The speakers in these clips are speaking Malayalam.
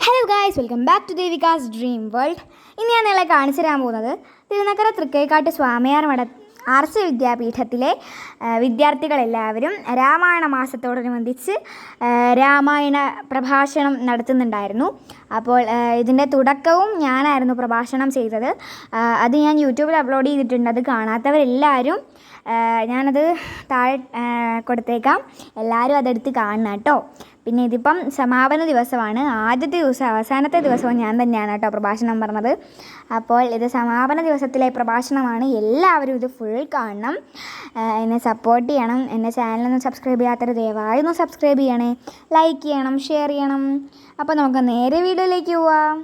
Hello guys, welcome back to Devika's dream world. ഇന്ന് ഞാൻ നിങ്ങളെ കാണിച്ചു തരാൻ പോകുന്നത് തിരുനക്കര തൃക്കൈക്കാട്ട് സ്വാമിയാർ മഠ ആർട്സ് വിദ്യാപീഠത്തിലെ വിദ്യാർത്ഥികളെല്ലാവരും രാമായണ മാസത്തോടനുബന്ധിച്ച് രാമായണ പ്രഭാഷണം നടത്തുന്നുണ്ടായിരുന്നു. അപ്പോൾ ഇതിൻ്റെ തുടക്കവും ഞാനായിരുന്നു പ്രഭാഷണം ചെയ്തത്. അത് ഞാൻ യൂട്യൂബിൽ അപ്ലോഡ് ചെയ്തിട്ടുണ്ട്. അത് കാണാത്തവരെല്ലാവരും ഞാനത് താഴെ കൊടുത്തേക്കാം. എല്ലാവരും അതെടുത്ത് കാണണം കേട്ടോ. പിന്നെ ഇതിപ്പം സമാപന ദിവസമാണ്. ആദ്യത്തെ ദിവസം അവസാനത്തെ ദിവസവും ഞാൻ തന്നെയാണ് കേട്ടോ പ്രഭാഷണം പറഞ്ഞത്. അപ്പോൾ ഇത് സമാപന ദിവസത്തിലെ പ്രഭാഷണമാണ്. എല്ലാവരും ഇത് ഫുൾ കാണണം, എന്നെ സപ്പോർട്ട് ചെയ്യണം. എൻ്റെ ചാനലൊന്നും സബ്സ്ക്രൈബ് ചെയ്യാത്തവർ ദയവായി ഒന്ന് സബ്സ്ക്രൈബ് ചെയ്യണേ, ലൈക്ക് ചെയ്യണം, ഷെയർ ചെയ്യണം. അപ്പോൾ നമുക്ക് നേരെ വീഡിയോയിലേക്ക് പോവാം.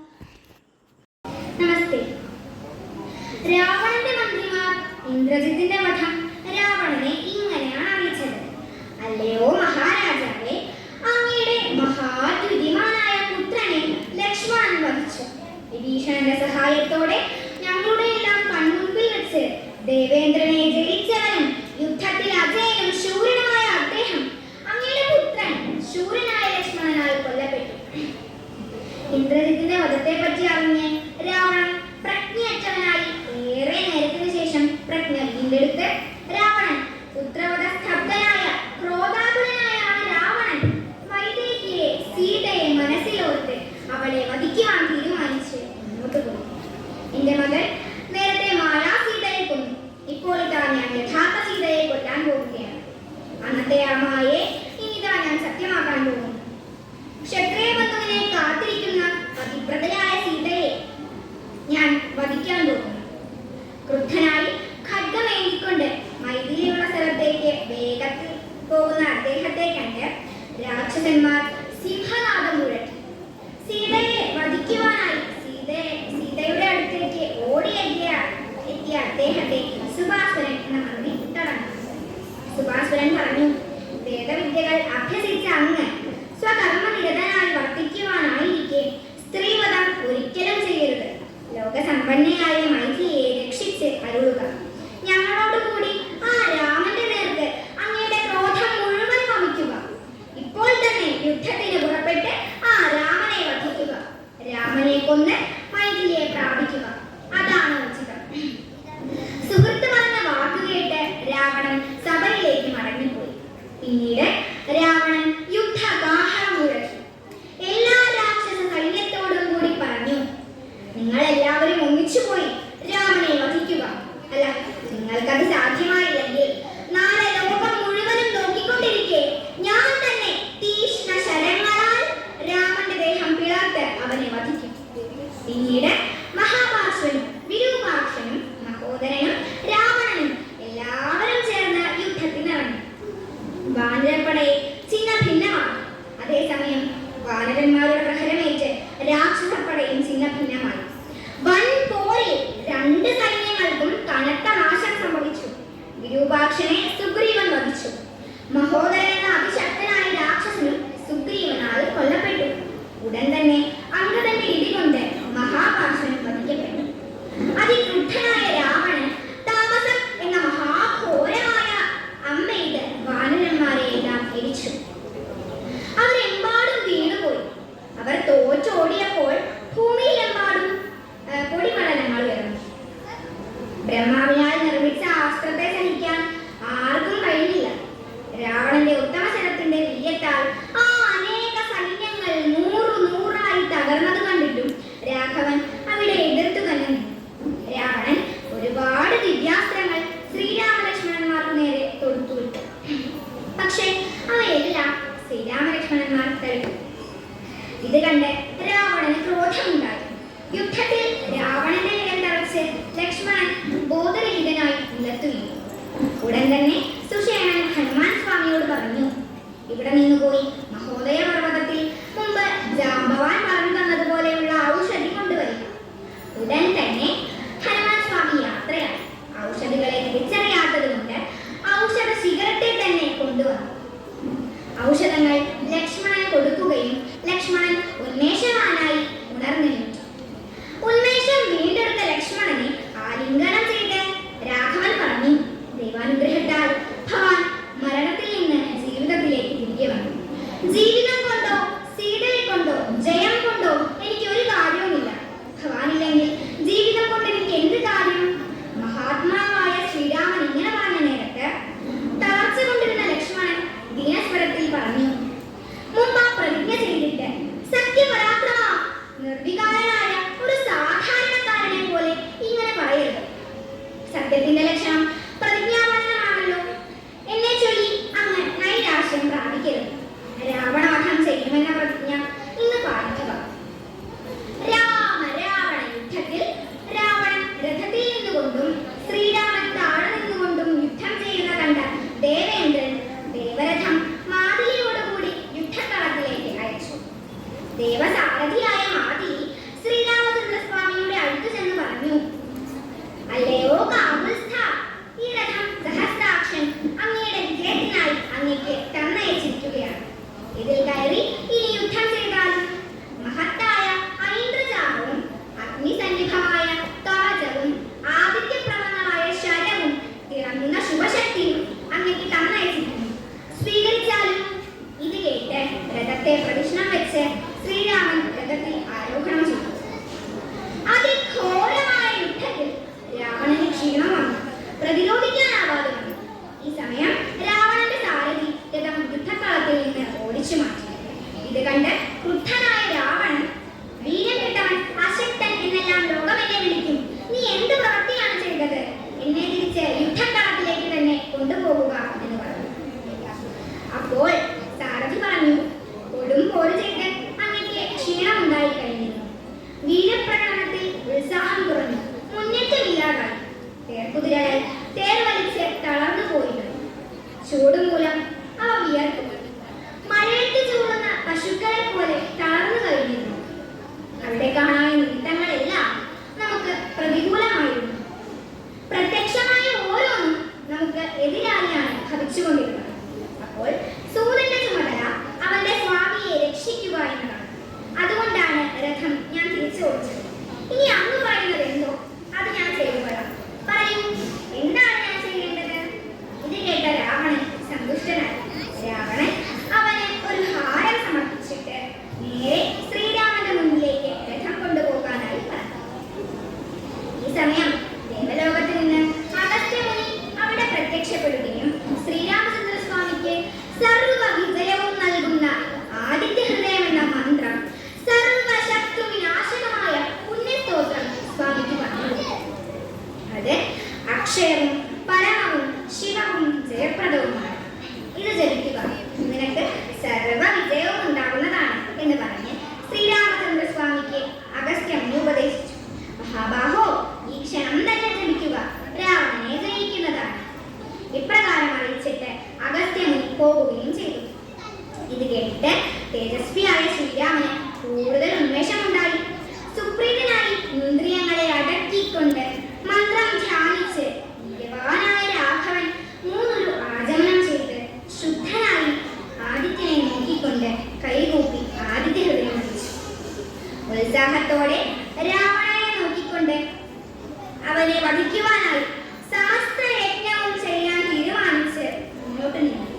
നമസ്തേ. രാവണന്റെ മന്ത്രിമാർ ഇന്ദ്രജിത്തിന്റെ വധം രാവണനെ ഇങ്ങനെയാണ് അറിയിച്ചത്. അല്ലയോ മഹാരാജാവേ, അങ്ങയുടെ മഹാദ്യുതിമാനായ പുത്രനെ ലക്ഷ്മണൻ വധിച്ചു. വിഭീഷണന്റെ സഹായത്തോടെ ഞങ്ങളുടെ എല്ലാം കൺമുൻപിൽ വെച്ച് ദേവേന്ദ്രനെ ജയിച്ചവനും യുദ്ധത്തിൽ അജയനും ശൂരനുമായ അദ്ദേഹം അങ്ങയുടെ പുത്രൻ ശൂരനായ ലക്ഷ്മണനാൽ കൊല്ലപ്പെട്ടു. ഇന്ദ്രജിത്തിന്റെ വധത്തെ പറ്റി അറിഞ്ഞ് രാവണൻ പ്രജ്ഞയറ്റവനായി ഏറെ നേരത്തിനു ശേഷം പ്രജ്ഞ വീണ്ടെടുത്ത് രാവണൻ പുത്രവധ സ്തബ്ധനായ ക്രോധാകുലനായ രാവണൻ വൈദേഹിയെ സീതയെ മനസ്സിലോർത്ത് അവളെ വധിക്കുവാൻ തീരുമാനിച്ച് മുന്നോട്ട് പോയി. എന്റെ മകൾ നേരത്തെ മായാ സീതയെ കൊന്നു. ഇപ്പോൾ ഇതാ ഞാൻ യഥാർത്ഥ സീതയെ കൊല്ലാൻ പോവുകയാണ്. അന്നത്തെ ആ മായയെ ഇനിതാ ഞാൻ സത്യമാക്കാൻ പോകുന്നു. ക്ഷത്രിയ ബന്ധുവിനെ കാത്തിരിക്കുന്ന അതിവ്രതയായ സീതയെ ഞാൻ വധിക്കാൻ പോകുന്നു. ക്രുദ്ധനായി ഖഡ്ഗമേന്തിക്കൊണ്ട് മൈഥിലിയുള്ള സ്ഥലത്തേക്ക് വേഗത്തിൽ പോകുന്ന അദ്ദേഹത്തെ കണ്ട് രാക്ഷസന്മാർ സിംഹനാദം മുഴക്കി. സീതയെ വധിക്കുവാനായി സീതയുടെ അടുത്തേക്ക് ഓടിയെത്തിയ അദ്ദേഹത്തെ സുഭാസുരൻ എന്ന മന്ത്രി തടഞ്ഞു. സുഭാസുരൻ പറഞ്ഞു, വേദവിദ്യകൾ അഭ്യസിച്ച അങ്ങ് സ്വകർമ്മനിരതനായി വർത്തിക്കുവാനായിരിക്കെ സ്ത്രീവധം ഒരിക്കലും ചെയ്യരുത്. ലോകസമ്പന്നയായ മൈഥിലിയെ രക്ഷിച്ച് അരുളുക. ഞങ്ങളോടുകൂടി ആ രാമന്റെ നേർക്ക് അങ്ങയുടെ ക്രോധം മുഴുവൻ വമിക്കുക. ഇപ്പോൾ തന്നെ യുദ്ധത്തിന് പുറപ്പെട്ട് ആ രാമനെ വധിക്കുക. രാമനെ കൊന്ന് മൈഥിലിയെ പ്രാപിക്കുക. അതാണ് ഉചിതം. സുഹൃത്ത് പറഞ്ഞ വാക്കുകേട്ട് രാവണൻ സഭയിലേക്ക് മടങ്ങിപ്പോയി. പിന്നീട് രാവണൻ യുദ്ധകാഹളം മുഴക്കി. എല്ലാ രാക്ഷസ സൈന്യത്തോടും കൂടി പറഞ്ഞു, നിങ്ങളെല്ലാവരും ഒന്നിച്ചുപോയി രാമനെ വധിക്കുക. അല്ല, നിങ്ങൾക്കത് സാധ്യമായില്ലെങ്കിൽ നാളെ ലോകം മുഴുവനും നോക്കിക്കൊണ്ടിരിക്കെ ഞാൻ തന്നെ തീഷ്ണ ശരങ്ങളാൽ രാമന്റെ ദേഹം പിളർത്ത് അവനെ വധിക്കും. പിന്നീട് മഹാപാർശ്വനും വിരൂപാക്ഷനും മഹോദരനും രാവണനും എല്ലാവരും ചേർന്ന് യുദ്ധത്തിനിറങ്ങി. വാനരപ്പടയെ ചിന്ന ഭിന്നമാണ്. അതേസമയം വാനരന്മാരുടെ പ്രഹരമേറ്റ് രാക്ഷസപ്പടയും ചിന്ന ഭിന്നമായി. വൻ പോരിൽ രണ്ട് സൈന്യങ്ങൾക്കും കനത്ത നാശം സംഭവിച്ചു. വിരൂപാക്ഷനെ സുഗ്രീവൻ വധിച്ചു. മഹോദരൻ എന്ന അതിശക്തനായ രാക്ഷസനും സുഗ്രീവനാൽ കൊല്ലപ്പെട്ടു. ഉടൻ തന്നെ അംഗദന്റെ ഇടികൊണ്ട് മഹാപാർശ്വനും വധിക്കപ്പെട്ടു. അതിക്രുദ്ധനായ രാവണൻ താമസം എന്ന മഹാഘോരമായ അമ്പെയ്ത് വാനരന്മാരെ എല്ലാം എരിച്ചു. അവരെമ്പാടും വീണുപോയി. അവർ തോറ്റോടിയപ്പോൾ ഭൂമിയിലെമ്പാടും പൊടിപടലങ്ങൾ ഉയർന്നു. ബ്രഹ്മാവിനാൽ നിർമ്മിച്ച അസ്ത്രത്തെ സഹിക്കാൻ ആർക്കും കഴിഞ്ഞില്ല. രാവണന്റെ ഉത്തമശരത്തിന്റെ വീര്യത്താൽ ആ അനേക സൈന്യങ്ങൾ നൂറായി തകർന്നത് കണ്ടിട്ടും രാഘവൻ അവിടെ എതിർത്തു തന്നെ നിന്നു. രാവണൻ ഒരുപാട് ദിവ്യാസ്ത്രങ്ങൾ ശ്രീരാമലക്ഷ്മണന്മാർക്ക് നേരെ തൊടുത്തുവിട്ടു. പക്ഷേ അവയെല്ലാം ശ്രീരാമലക്ഷ്മണന്മാർ തടുത്തു. ഇത് കണ്ട് രാവണന് ക്രോധമുണ്ടായി. യുദ്ധത്തിൽ രാവണന്റെ നിലം തറച്ച് ലക്ഷ്മണൻ ബോധരഹിതനായി നിലത്തു വീണു. ഉടൻ തന്നെ സുഷേണൻ ഹനുമാൻ സ്വാമിയോട് പറഞ്ഞു, ഇവിടെ നിന്നുപോയി മഹോദയ പർവ്വതത്തിൽ മുമ്പ് ജാമ്പവാൻ പറഞ്ഞു തന്നതുപോലെയുള്ള ഔഷധി കൊണ്ടുവരിക. ഉടൻ തന്നെ ഹനുമാൻ സ്വാമി യാത്രയായി. ഔഷധികളെ തിരിച്ചറിയാത്തത് കൊണ്ട് ഔഷധ ശിഖരത്തെ തന്നെ കൊണ്ടുവന്നു. ഔഷധങ്ങൾ ലക്ഷ്മണന് കൊടുക്കുകയും ലക്ഷ്മണൻ ഉന്മേഷവാനായി ഉണർന്നെഴുന്നേറ്റു. ഉന്മേഷം വീണ്ടെടുത്ത ലക്ഷ്മണനെ ആലിംഗനം ചെയ്ത് രാഘവൻ പറഞ്ഞു, ദൈവാനുഗ്രഹത്താൽ ഭവാൻ മരണത്തിൽ നിന്ന് ജീവിതത്തിലേക്ക് തിരികെ വന്നു. ജീവിതം സർവസാരഥിയായ മാതി ശ്രീരാമചന്ദ്രസ്വാമിയുടെ അടുത്ത് ചെന്ന് പറഞ്ഞു, അല്ലയോ കാകുൽസ്ഥ, ഈ രഥം സഹസ്രാക്ഷൻ അങ്ങയുടെ വിജയത്തിനായി അങ്ങേക്ക് തന്നയച്ചിരിക്കുകയാണ്. ഇതിൽ കയറി ഇനി യുദ്ധം ചെയ്താലും മഹത്തായ ഐന്ദ്രജാലവും അഗ്നിസന്നിഭമായ കവചവും ആദിത്യപ്രവണമായ ശരവും തിളങ്ങുന്ന ശുഭശക്തിയും അങ്ങേക്ക് തന്നയച്ചിരിക്കുന്നു. സ്വീകരിച്ചാലും. ഇത് കേട്ട് രഥത്തെ പ്രദക്ഷിണം വെച്ച് ശ്രീരാമൻ രഥത്തിൽ ആരോഹണം ചെയ്തു. അതിഘോരമായ യുദ്ധത്തിൽ രാവണന് ക്ഷീണം വന്നു, പ്രതിരോധിക്കാനാവാതെ വന്നു. ഈ സമയം രാവണന്റെ സാരഥി രഥം യുദ്ധക്കളത്തിൽ നിന്ന് ഓടിച്ചു മാറ്റി. ഇത് കണ്ട് ക്രുദ്ധനായ രാവണൻ, വീരം കെട്ടവൻ, അശക്തൻ എന്നെല്ലാം ലോകം എന്നെ വിളിക്കും. നീ എന്ത് പ്രവൃത്തിയാണ് ചെയ്തത്? എന്നെ തിരിച്ച് യുദ്ധക്കളത്തിലേക്ക് തന്നെ കൊണ്ടുപോകുക എന്ന് പറഞ്ഞു. അപ്പോൾ സാരഥി പറഞ്ഞു, കൊടും പോര് ചെയ്ത് അങ്ങേക്ക് ക്ഷീണം ഉണ്ടായി കഴിഞ്ഞിരുന്നു. വീരപ്രകടനത്തിൽ ഉത്സാഹം കുറഞ്ഞു, മുന്നേറ്റമില്ലാതായി. തേർക്കുതിരകൾ തേർ വലിച്ച് തളർന്നു പോയിരുന്നു. ചൂട് മൂലം അവ വിയർത്തു. മഴയത്ത് ചൂടുന്ന പശുക്കളെ പോലെ തളർന്നു കഴിഞ്ഞിരുന്നു. അവിടെ കാണാൻ നിമിത്തങ്ങളെല്ലാം നമുക്ക് പ്രതികൂലമായിരുന്നു. പ്രത്യക്ഷമായ ഓരോന്നും നമുക്ക് എതിരാളിയാണ് ഭവിച്ചുകൊണ്ടിരുന്നത്. അപ്പോൾ സൂര്യന്റെ ചുമതല അവന്റെ സ്വാമിയെ രക്ഷിക്കുക എന്നതാണ്. അതുകൊണ്ടാണ് രഥം ഞാൻ തിരിച്ചു ഓടിച്ചത്. ഇനി അങ്ങ് പറയുന്നത് എന്തോ അത് ഞാൻ ചെയ്തുകൊള്ളാം. പറയൂ, എന്താണ് ഞാൻ ചെയ്യേണ്ടത്? ഇത് കേട്ട രാവണൻ സന്തുഷ്ടനായി. രാവണൻ അവന് ഒരു ഹാരം സമർപ്പിച്ചിട്ട് നേരെ ശ്രീരാമന്റെ മുന്നിലേക്ക് രഥം കൊണ്ടുപോകാനായി പറഞ്ഞു. ഈ സമയം ദേവലോകത്ത് നിന്ന് അഗസ്ത്യമുനി അവിടെ പ്രത്യക്ഷപ്പെടുകയും ശ്രീരാമചന്ദ്രസ്വാമിക്ക് സർവ വിജയവും നൽകുന്ന ആദിത്യഹൃദയം എന്ന മന്ത്രം, സർവശത്രു വിനാശകമായ പുണ്യസ്തോത്രം സ്വാമിക്ക് പറഞ്ഞു. അത് അക്ഷയവും പരമവും ശിവവും ജയപ്രദവുമാണ്. ഇത് ജപിക്കുക, നിനക്ക് സർവ വിജയവും ഉണ്ടാകുന്നതാണ് എന്ന് പറഞ്ഞ് ശ്രീരാമചന്ദ്രസ്വാമിക്ക് അഗസ്ത്യമുനി ഉപദേശിച്ചു. മഹാബാഹോ, ഈ ക്ഷണം തന്നെ ജപിക്കുക, രാവണനെ ജയിക്കുന്നതാണ്. ഇപ്രകാരം അറിയിച്ചിട്ട് അഗസ്ത്യമുനി പോകുകയും ചെയ്തു. ഇത് കേട്ടിട്ട് തേജസ്വിയായ ശ്രീരാമന് കൂടുതൽ ഉന്മേഷമുണ്ടായി. സുപ്രീതനായി ഇന്ദ്രിയങ്ങളെ അടക്കിക്കൊണ്ട് മന്ത്രം ധ്യാനിച്ച് വീര്യവാനായ രാഘവൻ മൂന്നൊരു ആചമനം ചെയ്ത് ശുദ്ധനായി ആദിത്യനെ നോക്കിക്കൊണ്ട് കൈകൂപ്പി ആദിത്യ ഹൃദയം വിളിച്ചു. ഉത്സാഹത്തോടെ രാവണനെ നോക്കിക്കൊണ്ട് അവനെ വധിക്കുവാനായി സമസ്ത യജ്ഞവും ചെയ്യാൻ തീരുമാനിച്ച് മുന്നോട്ട് നീങ്ങി.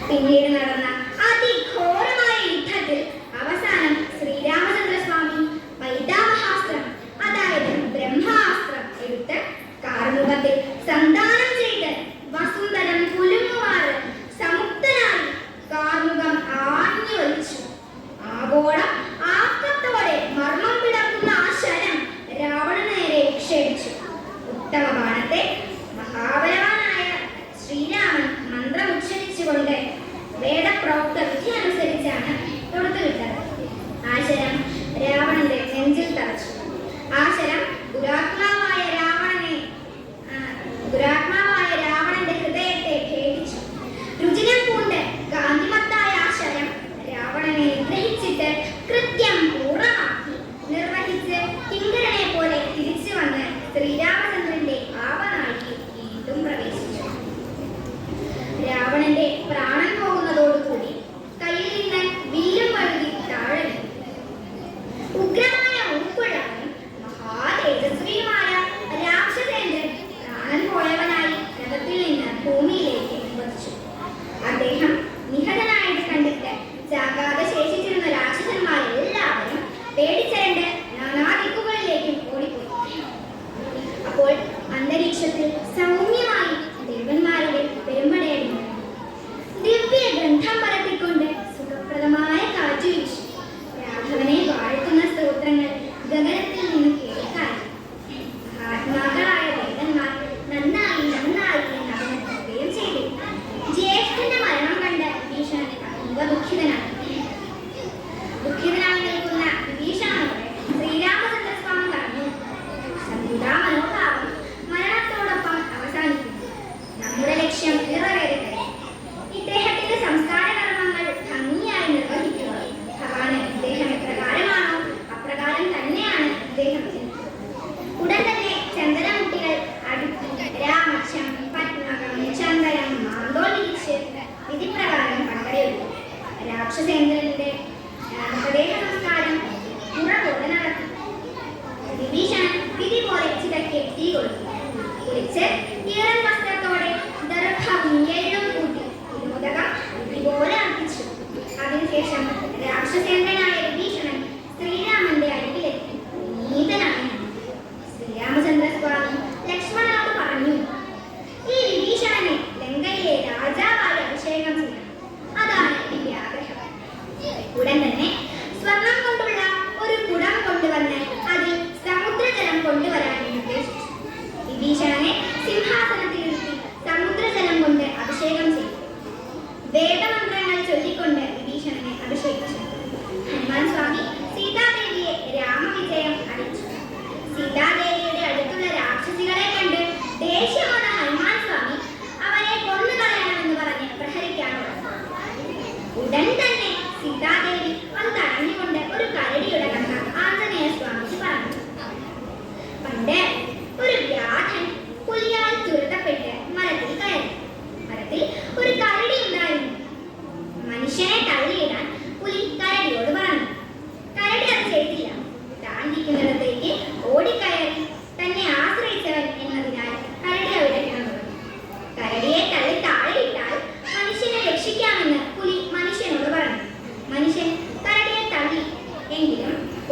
പിന്നീട് നടന്ന അതിഘോരമായ യുദ്ധത്തിൽ അവസാനം ശ്രീരാമചന്ദ്രസ്വാമി പൈതാമഹാസ്ത്രം, അതായത് ബ്രഹ്മാസ്ത്രം എടുത്ത് കാർമുകത്തിൽ സന്ധാനം ചെയ്ത് വസുന്ധരം കുലുങ്ങുമാറ് സമുക്തനായി കാർമുകം ആഞ്ഞു വലിച്ചു. ആവോളം ആക്കത്തോടെ മർമ്മം പിളർക്കുന്ന ആ ശരം രാവണന് നേരെ വിക്ഷേപിച്ചു. ഉത്തമ ബാണത്തെ മഹാബലവാനായ ശ്രീരാമൻ മന്ത്രം ഉച്ചരിച്ചുകൊണ്ട് വേദപ്രോ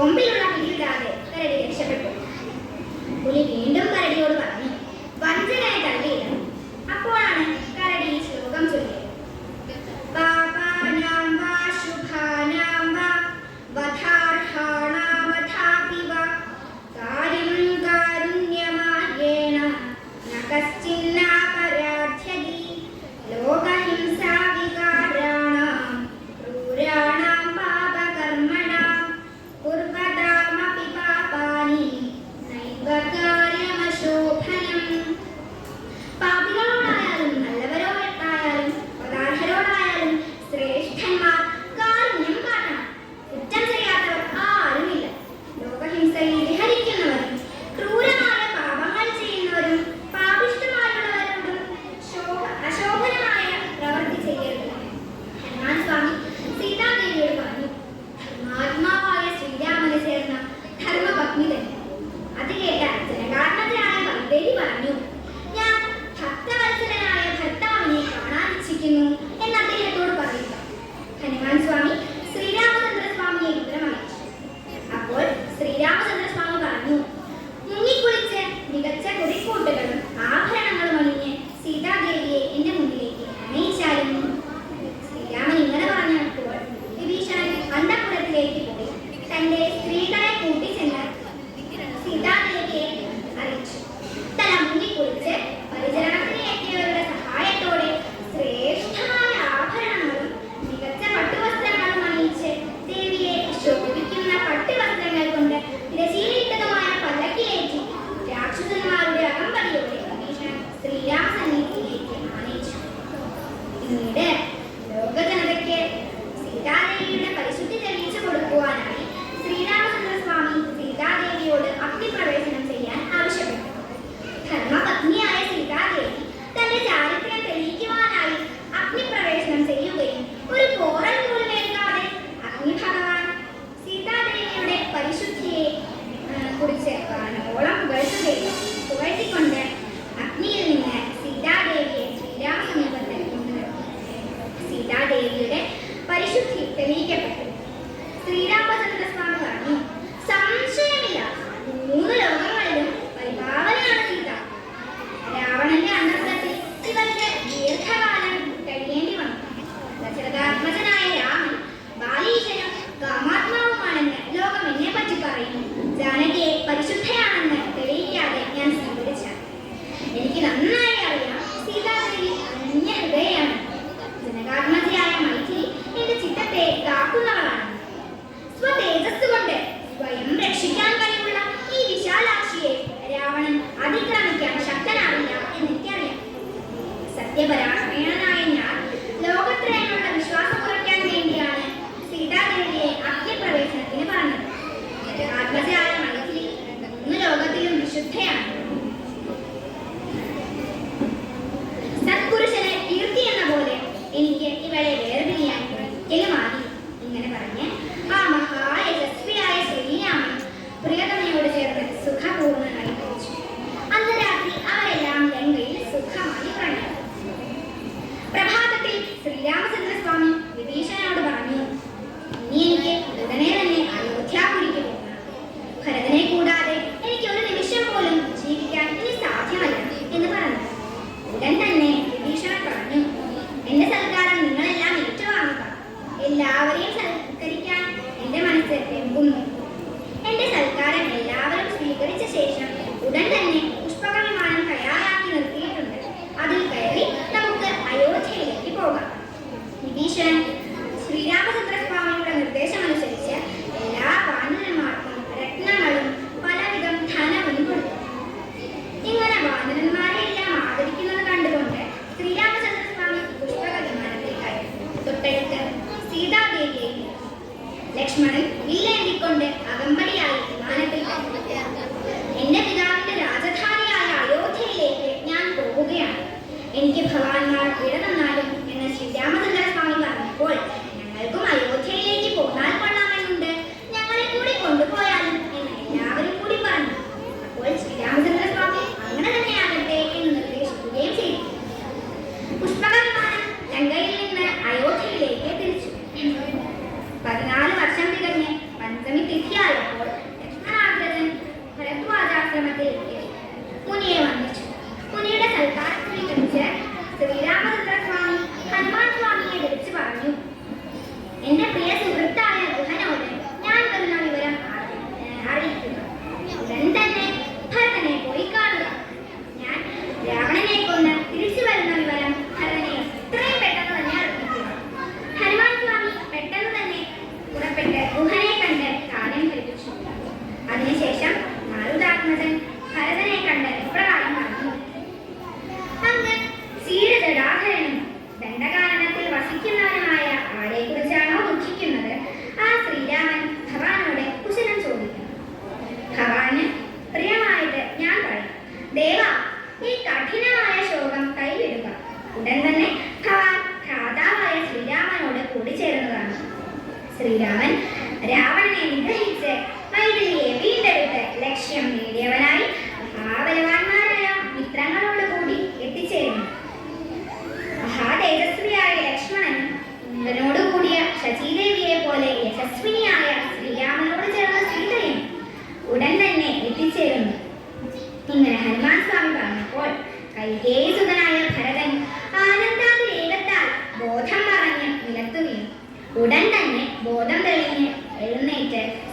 കൊമ്പിലുള്ള പിടിയില്ലാതെ കരടി രക്ഷപ്പെട്ടു. പുലി വീണ്ടും കരടിയോട് പറഞ്ഞു, വഞ്ചനയെ തള്ളിയില്ല. അപ്പോഴാണ് കരടി ഈ ശ്ലോകം ചൊല്ലിയത്. പാപാനാം വാ ശുഭാനാം വാ വധാർഹാണാം വധാപി വാ കാര്യം കാരുണ്യമാർഗേണ ന കശ്ചിന്നാപരാധ്യതി ലോകഹിംസാ വികാരാണാം ക്രൂരാണാം പാപകർമ്മണാം കുർവതാമപി പാപാനി നൈവ കാര്യ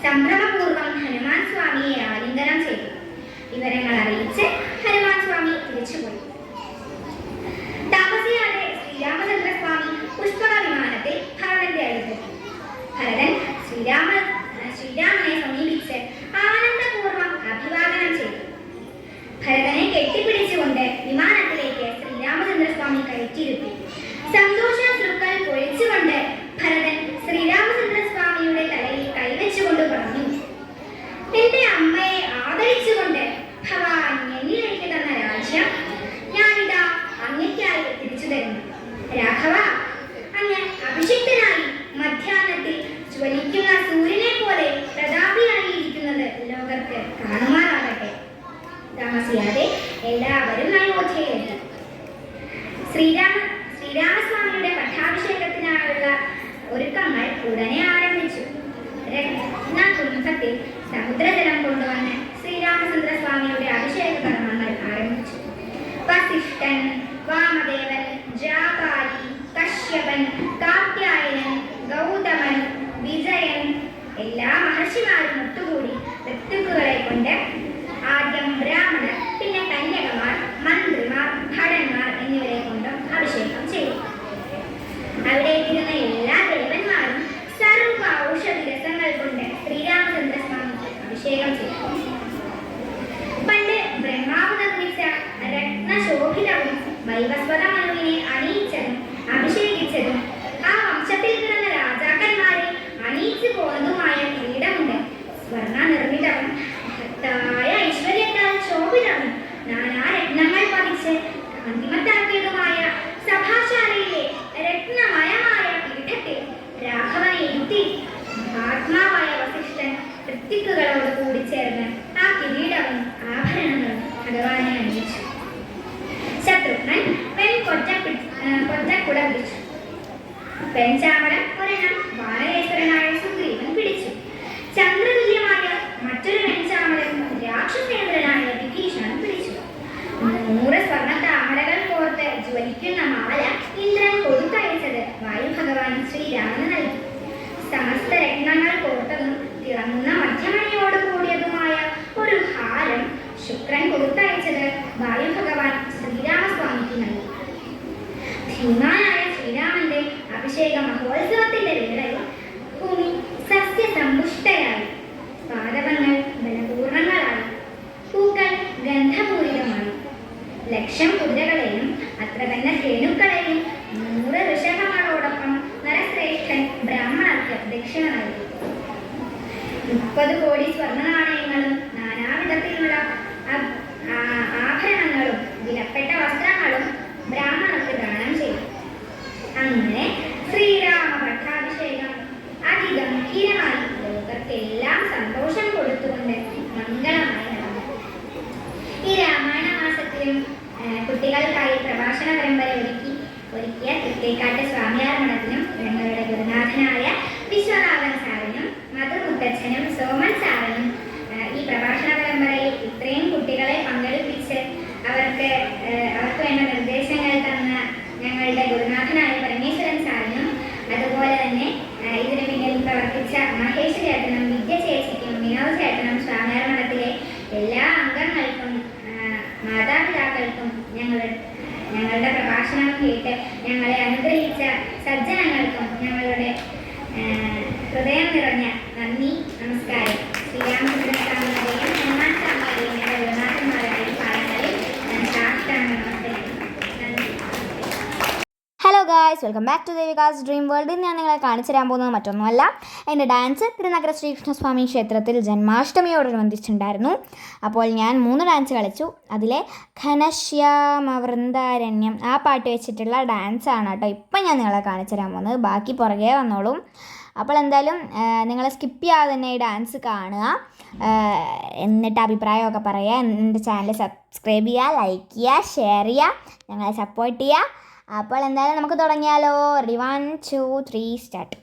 സംഭ്രമപൂർവ്വം ഹനുമാൻ സ്വാമിയെ ആലിംഗനം ചെയ്തു. വിവരങ്ങൾ അറിയിച്ച് ഹനുമാൻ സ്വാമി തിരിച്ചുപോയി. താമസിയാതെ ശ്രീരാമചന്ദ്രസ്വാമി പുഷ്പക വിമാനത്തിൽ ഭരതന്റെ അടുത്തെത്തി. ഭരതൻ ശ്രീരാമനെ സമീപിച്ച് ആനന്ദപൂർവ്വം അഭിവാദനം ചെയ്തു. ഭരതനെ കെട്ടിപ്പിടിച്ചുകൊണ്ട് വിമാനത്തിലേക്ക് ശ്രീരാമചന്ദ്രസ്വാമി കയറ്റിയിരുത്തി. സന്തോഷാശ്രുക്കൾ പൊഴിച്ചുകൊണ്ട് ഭരതൻ ശ്രീരാമചന്ദ്രസ്വാമിയുടെ തലയിൽ കൈവച്ചുകൊണ്ട് പറഞ്ഞു, എന്റെ അമ്മയെ ആദരിച്ചുകൊണ്ട് ഭഗവാൻ എന്നിലേക്ക് തന്ന രാജ്യം ഞാനിതാ അങ്ങയ്ക്കായി തിരിച്ചു തരുന്നു. രാഘവ, അങ്ങ് അഭിഷിക്തനായി മധ്യാഹ്നത്തിൽ ജ്വലിക്കുന്ന സൂര്യനെ പോലെ പ്രതാപിയായിരിക്കുന്നത് ലോകർക്ക് കാണുമാറാകട്ടെ. താമസിയാതെ എല്ലാവരും അയോധ്യയിലെത്തി. ശ്രീരാമസ്വാമിയുടെ പട്ടാഭിഷേകത്തിനായുള്ള ഒരുക്കങ്ങൾ ഉടനെ ആരംഭിച്ചു. രത്നകുംഭത്തിൽ സമുദ്രജലം കൊണ്ടുവന്ന് ശ്രീരാമചന്ദ്രസ്വാമിയുടെ അഭിഷേക കർമ്മങ്ങൾ ആരംഭിച്ചു. വസിഷ്ഠൻ, വാമദേവൻ, ജാപാലി, കശ്യപൻ, കാത്യായനൻ, ഗൗതമൻ, വിജയൻ എല്ലാ മഹർഷിമാരും ഒത്തുകൂടി ഋത്തുക്കളെ കൊണ്ട് ആദ്യം ബ്രാഹ്മണർ, പിന്നെ കന്യകമാർ, മന്ത്രിമാർ, ഭടന്മാർ എന്നിവരെ കൊണ്ടും അഭിഷേകം ചെയ്തു. അവിടെ എത്തിയിരുന്ന എല്ലാ ദേവന്മാരും സർവ ഔഷധി രസങ്ങൾ കൊണ്ട് ശ്രീരാമചന്ദ്രസ്വാമിക്ക് അഭിഷേകം ചെയ്തു. പണ്ട് ബ്രഹ്മാവ് നിർമ്മിച്ച രത്നശോഭിതവും വൈവസ്വത മനുവിനെ അണിയിച്ചതും അഭിഷേകിച്ചതും ആ വംശത്തിൽ പിറന്ന രാജാക്കന്മാരെ അണിയിച്ചു പോന്നതുമായ കിരീടമുണ്ട്. സ്വർണ്ണ നിർമ്മിതവും മഹത്തായ ഐശ്വര്യത്താൽ ശോഭിതവും നാനാരത്നങ്ങൾ പതിച്ച് കാന്തിമത്താക്കിയതുമായ സഭാശാലയിലെ രത്നമയമായ പീഠത്തിൽ രാഘവനെ ഇരുത്തി ആത്മാവായ വസിഷ്ഠൻ ഋത്വിക്കുകളോട് കൂടി ചേർന്ന് ആ കിരീടവും ആഭരണങ്ങളും ഭഗവാനെ അണിയിച്ചു. ശത്രുഘ്നൻ കൊറ്റക്കുട പിടിച്ചു. പെൺചാമരം ഒരെണ്ണം വാനരേശ്വരനായ സുഗ്രീവൻ പിടിച്ചു. ചന്ദ്രതുല്യമായ മറ്റൊരു പെൺചാമരം രാക്ഷസേന്ദ്രനായ വിഭീഷണൻ പിടിച്ചു. 100 സ്വർണ്ണ താമരകൾ കോർത്ത് ജ്വലിക്കുന്ന മാല ഇന്ദ്രൻ കൊടുത്തയച്ചത് വായുഭഗവാൻ ശ്രീരാമന് നൽകി. സമസ്ത രത്നങ്ങൾ കോർത്തതും തിളങ്ങുന്ന മധ്യമണിയോട് കൂടിയതുമായ ഒരു ഹാരം ശുക്രൻ കൊടുത്തയച്ചത് വായുഭഗവാൻ ശ്രീരാമസ്വാമിക്ക് നൽകി. ധീമാനായ ശ്രീരാമന്റെ അഭിഷേക മഹോത്സവത്തിന്റെ വേളയിൽ ഭൂമി സസ്യസമ്പുഷ്ടയായി, പാദവങ്ങൾ ബലപൂർണങ്ങളായി, പൂക്കൾ ഗന്ധപൂരിതമായി. 1,00,000 കുതിരകളെയും അത്ര തന്നെ ധേനുക്കളെയും 100 ഋഷഭങ്ങളോടൊപ്പം നരശ്രേഷ്ഠൻ ബ്രാഹ്മണർക്ക് ദക്ഷിണ നൽകി. 30 കോടി സ്വർണ്ണ നാണയങ്ങളും നാനാവിധത്തിലുള്ള ആഭരണങ്ങളും വിലപ്പെട്ട വസ്ത്രങ്ങളും ബ്രാഹ്മണർക്ക് ദാനം ചെയ്തു. അങ്ങനെ ശ്രീരാമ പട്ടാഭിഷേകം അതിഗംഭീരമായി ലോകത്തെല്ലാം സന്തോഷം കൊടുത്തുകൊണ്ട് മംഗളമായി നടന്നു. ഈ രാമായണ മാസത്തിലും കുട്ടികൾക്കായി പ്രഭാഷണ പരമ്പര ഒരുക്കിയ തൃക്കേക്കാട്ട് സ്വാമിയാർ മഠത്തിനും ഞങ്ങളുടെ ഗുരുനാഥനായ വിശ്വനാഥൻ സാറിനും മധുമുത്തച്ഛനും സോമൻ സാറിനും ഈ പ്രഭാഷണ പരമ്പരയിൽ ഇത്രയും കുട്ടികളെ പങ്കെടുപ്പിച്ച് അവർക്ക് വേണ്ട നിർദ്ദേശങ്ങൾ തന്ന ഞങ്ങളുടെ ഗുരുനാഥനായ പരമേശ്വരൻ സാറിനും, അതുപോലെ തന്നെ ഇതിനു പിന്നിൽ പ്രവർത്തിച്ച മഹേഷ് ചേട്ടനും വിദ്യ ചേച്ചിക്കും വിനോദ് ചേട്ടനും സ്വാമിയാർ മഠത്തിലെ എല്ലാ അംഗങ്ങൾക്കും മാതാപിതാക്കൾക്കും ഞങ്ങളുടെ പ്രഭാഷണം കേട്ട് ഞങ്ങളെ അനുഗ്രഹിച്ച സജ്ജനങ്ങൾക്കും ഞങ്ങളുടെ ഹൃദയം നിറഞ്ഞ നന്ദി, നമസ്കാരം. ശ്രീരാമചന്ദ്രസ്വാമിയുടെയും ഹനുമാൻ സ്വാമിയുടെയും ഞങ്ങളുടെ ഗുരുനാഥന്മാരുടെയും പാഠങ്ങളിൽ ഞാൻ സാഷ്ടാംഗം നമസ്കരിക്കുന്നു. നന്ദി. Hello guys, welcome back to Devika's dream world. ഞാൻ നിങ്ങളെ കാണിച്ചു തരാൻ പോകുന്നത് മറ്റൊന്നുമല്ല, എൻ്റെ ഡാൻസ് തിരുനഗര ശ്രീകൃഷ്ണസ്വാമി ക്ഷേത്രത്തിൽ ജന്മാഷ്ടമിയോടനുബന്ധിച്ചുണ്ടായിരുന്നു. അപ്പോൾ ഞാൻ 3 ഡാൻസ് കളിച്ചു. അതിലെ ഘനശ്യാമവൃന്ദാരണ്യം ആ പാട്ട് വെച്ചിട്ടുള്ള ഡാൻസാണ് കേട്ടോ ഇപ്പം ഞാൻ നിങ്ങളെ കാണിച്ചു തരാൻ പോകുന്നത്. ബാക്കി പുറകെ വന്നോളും. അപ്പോൾ എന്തായാലും നിങ്ങൾ സ്കിപ്പ് ചെയ്യാതെ തന്നെ ഈ ഡാൻസ് കാണുക, എന്നിട്ട് അഭിപ്രായമൊക്കെ പറയുക. എൻ്റെ ചാനൽ സബ്സ്ക്രൈബ് ചെയ്യുക, ലൈക്ക് ചെയ്യുക, ഷെയർ ചെയ്യുക, ഞങ്ങളെ സപ്പോർട്ട് ചെയ്യുക. അപ്പോൾ എന്തായാലും നമുക്ക് തുടങ്ങിയാലോ. 1 2 3 സ്റ്റാർട്ട്.